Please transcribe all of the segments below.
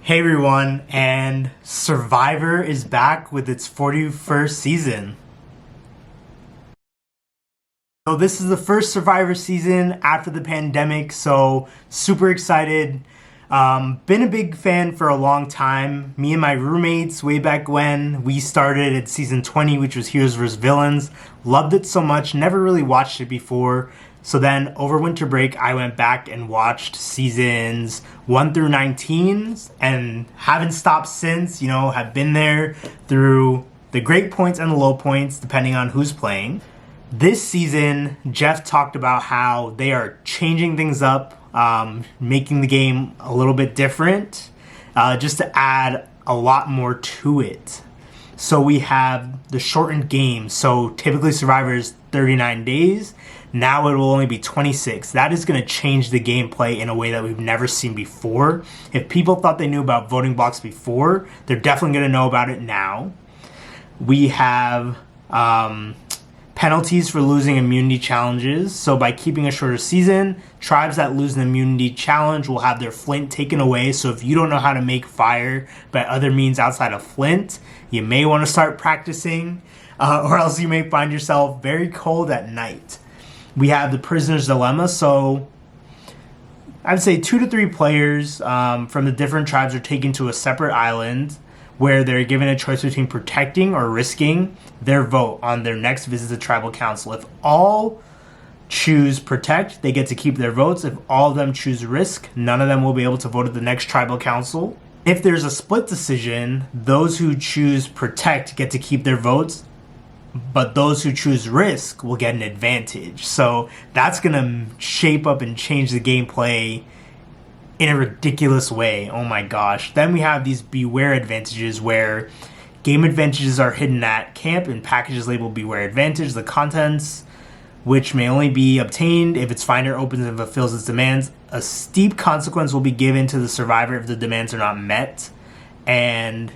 Hey everyone, and Survivor is back with its 41st season. So this is the first Survivor season after the pandemic, so super excited. Been a big fan for a long time. Me and my roommates, way back when, we started at season 20, which was Heroes vs. Villains. Loved it so much, never really watched it before. So then, over winter break, I went back and watched seasons 1 through 19, and haven't stopped since, have been there through the great points and the low points, depending on who's playing. This season, Jeff talked about how they are changing things up, making the game a little bit different, just to add a lot more to it. So we have the shortened game. So typically Survivor is 39 days. Now it will only be 26. That is going to change the gameplay in a way that we've never seen before. If people thought they knew about voting blocks before, they're definitely going to know about it now. We have penalties for losing immunity challenges. So by keeping a shorter season, tribes that lose an immunity challenge will have their flint taken away. So if you don't know how to make fire by other means outside of flint, you may want to start practicing, or else you may find yourself very cold at night. We have the prisoner's dilemma. So I'd say 2 to 3 players from the different tribes are taken to a separate island where they're given a choice between protecting or risking their vote on their next visit to tribal council. If all choose protect, they get to keep their votes. If all of them choose risk, none of them will be able to vote at the next tribal council. If there's a split decision, those who choose protect get to keep their votes, but those who choose risk will get an advantage. So that's going to shape up and change the gameplay in a ridiculous way. Oh my gosh. Then we have these beware advantages where game advantages are hidden at camp and packages labeled beware advantage. The contents, which may only be obtained if its finder opens and fulfills its demands. A steep consequence will be given to the survivor if the demands are not met. And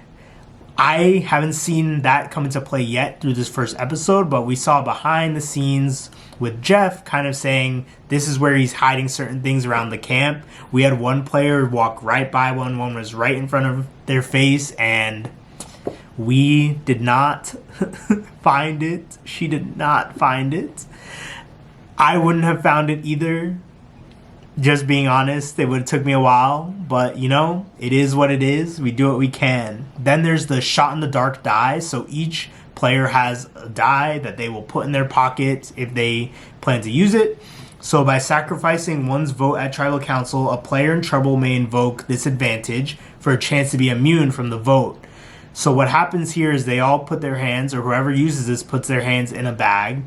I haven't seen that come into play yet through this first episode, but we saw behind the scenes with Jeff kind of saying this is where he's hiding certain things around the camp. We had one player walk right by one was right in front of their face, and we did not find it. She did not find it. I wouldn't have found it either. Just being honest, it would have took me a while, but it is what it is. We do what we can. Then there's the shot in the dark die. So each player has a die that they will put in their pocket if they plan to use it. So by sacrificing one's vote at tribal council, a player in trouble may invoke this advantage for a chance to be immune from the vote. So what happens here is they all put their hands, or whoever uses this puts their hands in a bag,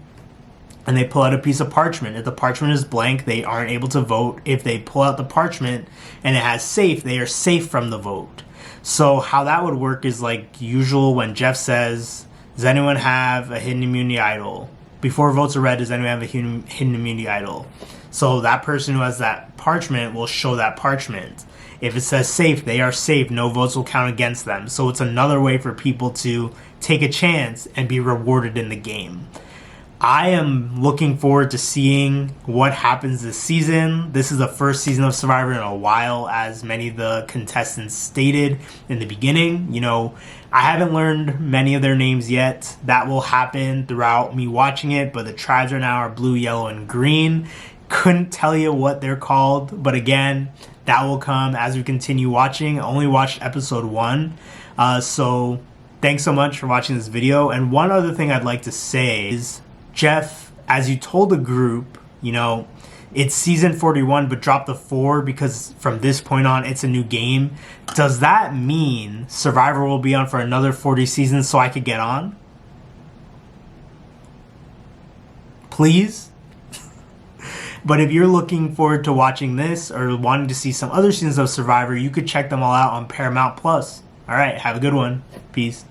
and they pull out a piece of parchment. If the parchment is blank, they aren't able to vote. If they pull out the parchment and it has safe, they are safe from the vote. So how that would work is like usual when Jeff says, does anyone have a hidden immunity idol? Before votes are read, does anyone have a hidden immunity idol? So that person who has that parchment will show that parchment. If it says safe, they are safe. No votes will count against them. So it's another way for people to take a chance and be rewarded in the game. I am looking forward to seeing what happens this season. This is the first season of Survivor in a while, as many of the contestants stated in the beginning. I haven't learned many of their names yet. That will happen throughout me watching it, but the tribes right now are blue, yellow, and green. Couldn't tell you what they're called, but again, that will come as we continue watching. I only watched episode 1, so thanks so much for watching this video. And one other thing I'd like to say is, Jeff, as you told the group, it's season 41, but drop the 4 because from this point on, it's a new game. Does that mean Survivor will be on for another 40 seasons so I could get on? Please? But if you're looking forward to watching this or wanting to see some other seasons of Survivor, you could check them all out on Paramount+. All right, have a good one. Peace.